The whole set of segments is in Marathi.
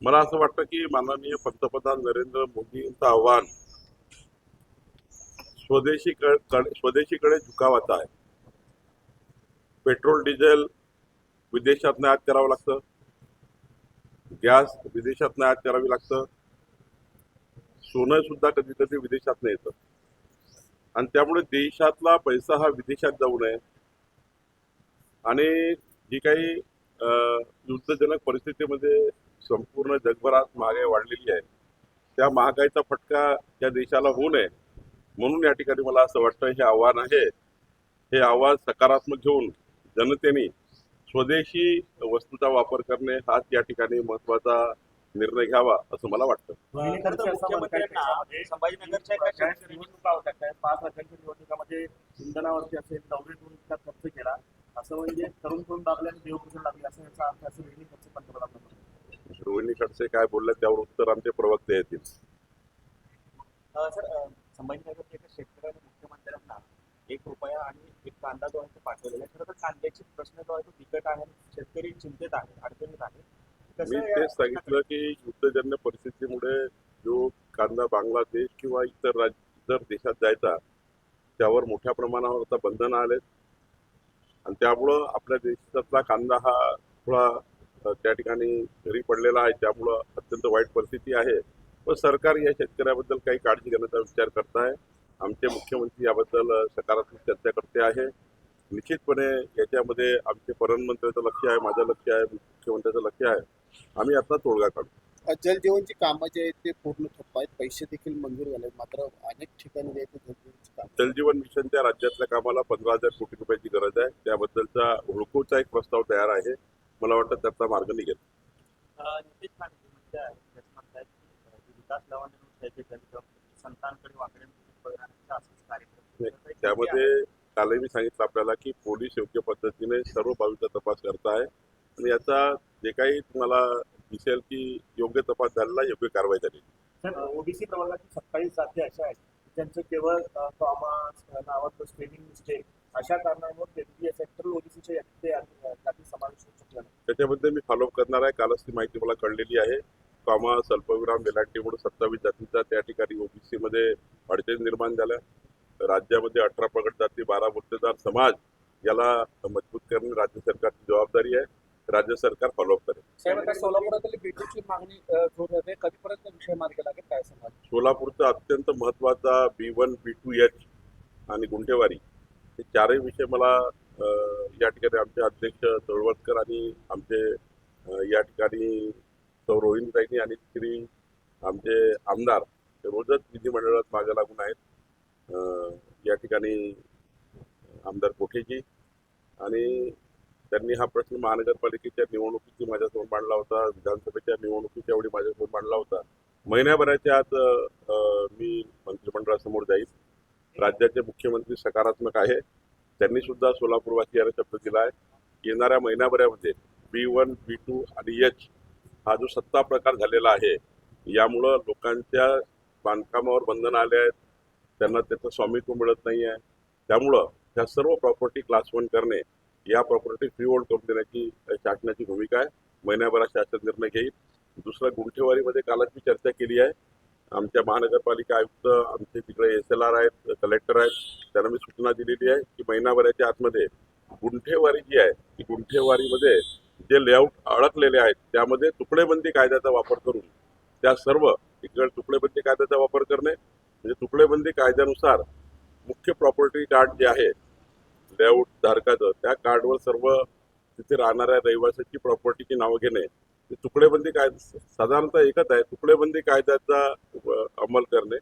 मला असं वाटतं की माननीय पंतप्रधान नरेंद्र मोदींचं आव्हान स्वदेशीकडे झुकावाचं आहे. पेट्रोल डिझेल विदेशात आयात करावं लागतं, गॅस विदेशात आयात करावी लागतं, सोनं सुद्धा कधी कधी विदेशात येतं आणि त्यामुळे देशातला पैसा हा विदेशात जाऊ नये आणि जी काही युद्धजनक परिस्थितीमध्ये संपूर्ण जगभरात महागाई वाढलेली आहे, त्या महागाईचा फटका या देशाला होऊ नये म्हणून या ठिकाणी मला असं वाटतं हे आव्हान आहे. हे आव्हान सकारात्मक घेऊन जनतेने स्वदेशी वस्तूचा वापर करणे हाच या ठिकाणी महत्वाचा निर्णय घ्यावा असं मला वाटतं. खरं तर मुख्यमंत्र्यांना संभाजीनगरच्या एका शेतकरी निवडणुका होत्या त्या 5 लाखांच्या निवडणुकामध्ये इंधनावरती असेल दौऱ्यातून खर्च केला असं म्हणजे तरुण तरुण दाबले आणि देवपूजन लागले असं याचा अर्थ असं वेगळी खर्च पंतप्रधान रोहिणी खडसे काय बोलले त्यावर उत्तर आमचे प्रवक्ते येतील. सर संभाजीनगरच्या एका शेतकऱ्याने मुख्यमंत्र्यांना ₹1 आणि एक कांदा जो आहे तो पाठवलेला आहे. खरं तर कांद्याची प्रश्न जो आहे तो बिकट आहे, शेतकरी चिंतेत आहे, अडचणीत आहे. मी तेच सांगितलं की युद्धजन्य परिस्थितीमुळे जो कांदा बांगलादेश किंवा इतर देशात जायचा त्यावर मोठ्या प्रमाणावर आता बंधनं आलेत आणि त्यामुळं आपल्या देशातला कांदा हा थोडा त्या ठिकाणी घरी पडलेला आहे. त्यामुळं अत्यंत वाईट परिस्थिती आहे. पण सरकार या शेतकऱ्याबद्दल काही काळजी घेण्याचा विचार करत आहे. आमचे मुख्यमंत्री याबद्दल सकारात्मक चर्चा करते आहे. निश्चितपणे याच्यामध्ये आमचे प्रधानमंत्र्यांचं लक्ष आहे, माझं लक्ष आहे, मुख्यमंत्र्यांचं लक्ष आहे. आम्ही आता तोडगा काढू. जलजीवनची कामं जे आहेत ते पूर्ण ठप्प आहेत. पैसे देखील मंजूर झाले, मात्र अनेक ठिकाणी जे आहेत ते जलजीवनची कामं जलजीवन मिशनच्या राज्यातल्या कामाला 15,000 कोटी रुपयाची गरज आहे. त्याबद्दलचा हुडकोचा एक प्रस्ताव तयार आहे. मला वाटतं त्याचा मार्ग निघेल. नितेश राणे म्हणजे आहेत म्हणतात की विकास लावण्याचे संतांकडे वाकडे असंच कार्यक्रम त्यामध्ये कालही मी सांगितलं आपल्याला की पोलीस योग्य पद्धतीने सर्व बाबीचा तपास करत आहे आणि याचा जे काही तुम्हाला दिसेल की योग्य तपास झालेला, योग्य कारवाई झाली. सर ओबीसी प्रवर्गातील 27 जाती अशा आहेत त्यांचं केवळ कॉमर्स नावाचं स्पेलिंग मिस्टेक अशा कारणांवर केंद्रीय सेक्टरल ओबीसीच्या जाती समावेश होऊ शकला नाही. त्याच्याबद्दल मी फॉलोअप करणार आहे. कालच ती माहिती मला कळलेली आहे. कॉमा अल्पविराम वेलांटीमुळे 27 जातींचा त्या ठिकाणी ओबीसी मध्ये अडचणी निर्माण झाल्या. राज्यामध्ये 18 प्रगत जाती, 12 मुर्तेदार समाज याला मजबूत करणे राज्य सरकारची जबाबदारी आहे. राज्य सरकार फॉलोअप करेल. साहेब, आता सोलापुरातील बीटूची मागणी जोर आहे. कधीपर्यंत विषय मार्गी लागेल काय समज? सोलापूरचा अत्यंत महत्वाचा B1, B2H आणि गुंठेवारी हे चारही विषय मला या ठिकाणी आमचे अध्यक्ष तळवटकर आणि आमचे या ठिकाणी रोहिणीताईंनी आणि श्री आमचे आमदार रोजच विधिमंडळात मागे लागून आहेत. या ठिकाणी आमदार कोठेजी आणि त्यांनी हा प्रश्न महानगरपालिकेच्या निवडणुकीची माझ्यासमोर मांडला होता, विधानसभेच्या निवडणुकीच्या वेळी माझ्यासमोर मांडला होता. महिन्याभराच्या आत मी मंत्रिमंडळासमोर जाईल. राज्याचे मुख्यमंत्री सकारात्मक आहे. त्यांनी सुद्धा सोलापूरवासियांना शब्द दिला आहे. येणाऱ्या महिन्याभरामध्ये B1, B2 आणि H हा जो सत्ता प्रकार झालेला आहे यामुळं लोकांच्या बांधकामावर बंधनं आले आहेत, त्यांना त्याचं स्वामित्व मिळत नाही आहे. त्यामुळं ह्या सर्व प्रॉपर्टी क्लास 1 करणे, या प्रॉपर्टी फ्री होल्ड करून देण्याची शासनाची भूमिका आहे. महिन्याभरात शासन निर्णय घेईल. दुसरं गुंठेवारीमध्ये कालच मी चर्चा केली आहे. आमच्या महानगरपालिका आयुक्त आमचे तिकडे SLR आहेत, कलेक्टर आहेत, त्यांना मी सूचना दिलेली आहे की महिनाभराच्या आतमध्ये गुंठेवारी जी आहे ती गुंठेवारीमध्ये जे लेआउट अडकलेले आहेत त्यामध्ये तुकडेबंदी कायद्याचा वापर करून त्या सर्व इकडे तुकडेबंदी कायद्याचा वापर करणे म्हणजे तुकडेबंदी कायद्यानुसार मुख्य प्रॉपर्टी कार्ड जे आहे लेआउट धारकाचं त्या कार्डवर सर्व तिथे राहणाऱ्या रहिवाशाची प्रॉपर्टीची नावं घेणे. तुकडेबंदी कायदा साधारणतः एकच आहे. तुकडेबंदी कायद्याचा अंमल करणे,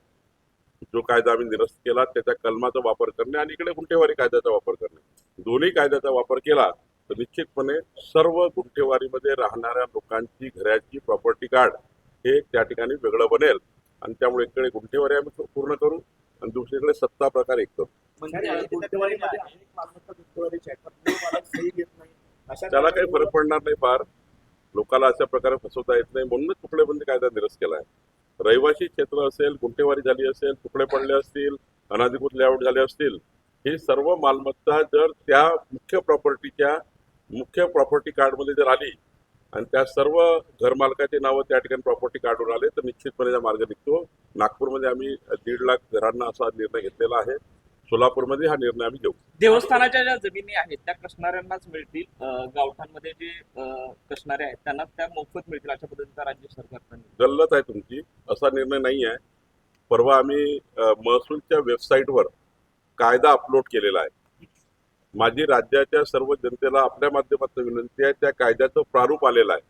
जो कायदा आम्ही निरस्त केला त्याच्या कलमाचा वापर करणे आणि इकडे गुंठेवारी कायद्याचा वापर करणे. दोन्ही कायद्याचा वापर केला तर निश्चितपणे सर्व गुंठेवारीमध्ये राहणाऱ्या लोकांची घराची प्रॉपर्टी कार्ड हे त्या ठिकाणी वेगळं बनेल आणि त्यामुळे इकडे गुंठेवारी आम्ही पूर्ण करू आणि दुसरीकडे सत्ता प्रकार एक करू. त्याला काही फरक पडणार नाही. फार लोकांना अशा प्रकारे फसवता येत नाही म्हणूनच तुकडेबंदी कायदा निरस्त केला आहे. रहिवासी क्षेत्र असेल, गुंठेवारी झाली असेल, तुकडे पडले असतील, अनधिकृत लेआउट झाले असतील, ही सर्व मालमत्ता जर त्या मुख्य प्रॉपर्टी कार्डमध्ये जर आली आणि त्या सर्व घरमालकाची नावं त्या ठिकाणी प्रॉपर्टी काढून आले तर निश्चितपणे त्या मार्ग निघतो. नागपूरमध्ये आम्ही 1.5 लाख घरांना असा निर्णय घेतलेला आहे. सोलापूरमध्ये हा निर्णय आम्ही घेऊ. देवस्थानाच्या ज्या जमिनी आहेत त्या कसणाऱ्यांनाच मिळतील. गावठांमध्ये जे कसणारे आहेत त्यांना त्या मोफत मिळतील अशा पद्धतीचा राज्य सरकारचा निर्णय. गल्लत आहे तुमची. असा निर्णय नाही आहे. परवा आम्ही महसूलच्या वेबसाईटवर कायदा अपलोड केलेला आहे. माझी राज्याच्या सर्व जनतेला आपल्या माध्यमातून विनंती आहे, त्या कायद्याचं प्रारूप आलेलं आहे.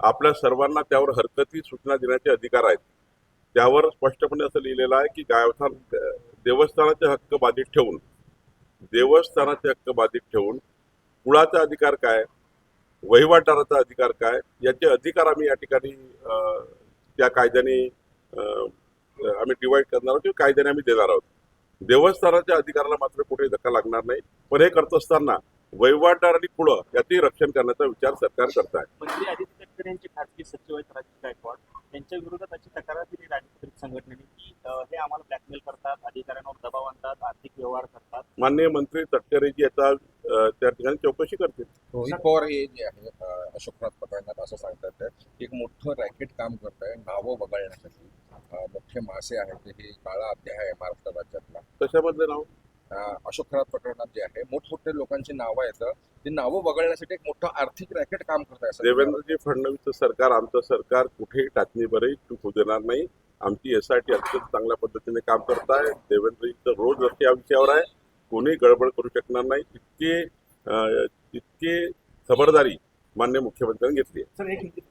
आपल्या सर्वांना त्यावर हरकती सूचना देण्याचे अधिकार आहेत. त्यावर स्पष्टपणे असं लिहिलेलं आहे की गायवठाण देवस्थानाचे हक्क बाधित ठेवून कुळाचा अधिकार काय, वहिवाटदाराचा अधिकार काय, याचे अधिकार आम्ही या ठिकाणी त्या कायद्याने आम्ही डिवाइड करणार आहोत, कायद्याने आम्ही देणार आहोत. देवस्थानाच्या अधिकाराला मात्र कुठे धक्का लागणार नाही. पण हे करत असताना वहिवाटदार आणि कुळं याचेही रक्षण करण्याचा विचार सरकार करत आहे. मंत्री आदित्य तटकरे यांचे खासगी सचिव आहेत राजेश गायकवाड, त्यांच्या विरोधात अशी तक्रार दिली राजपत्रित संघटनेने की हे आम्हाला ब्लॅकमेल करतात, अधिकाऱ्यांवर दबाव आणतात, आर्थिक व्यवहार करतात. माननीय मंत्री तटकरेजी याचा त्या ठिकाणी चौकशी करतील. रोहित पवार हे जे आहे अशोकनाथ प्रकरणात असं सांगतात की एक मोठं रॅकेट काम करत आहे नावं वगळण्यासाठी. मोठे मासे आहेत हे काळा अध्याय आहे महाराष्ट्र राज्यातला. कशामध्ये नाव? अशोकनाथ प्रकरणात जे आहे मोठमोठे लोकांची नावं आहेत, ती नावं वगळण्यासाठी एक मोठं आर्थिक रॅकेट काम करत आहे. देवेंद्रजी फडणवीसचं सरकार, आमचं सरकार कुठेही टाचणीभरही चूक होऊ देणार नाही. आमची SIT अत्यंत चांगल्या पद्धतीने काम करत आहे. देवेंद्रजीचं रोज लक्ष या विषयावर आहे. कोणी गडबड करू शकणार नाही. इतके खबरदारी माननीय मुख्यमंत्र्यांनी घेतली आहे. सर एक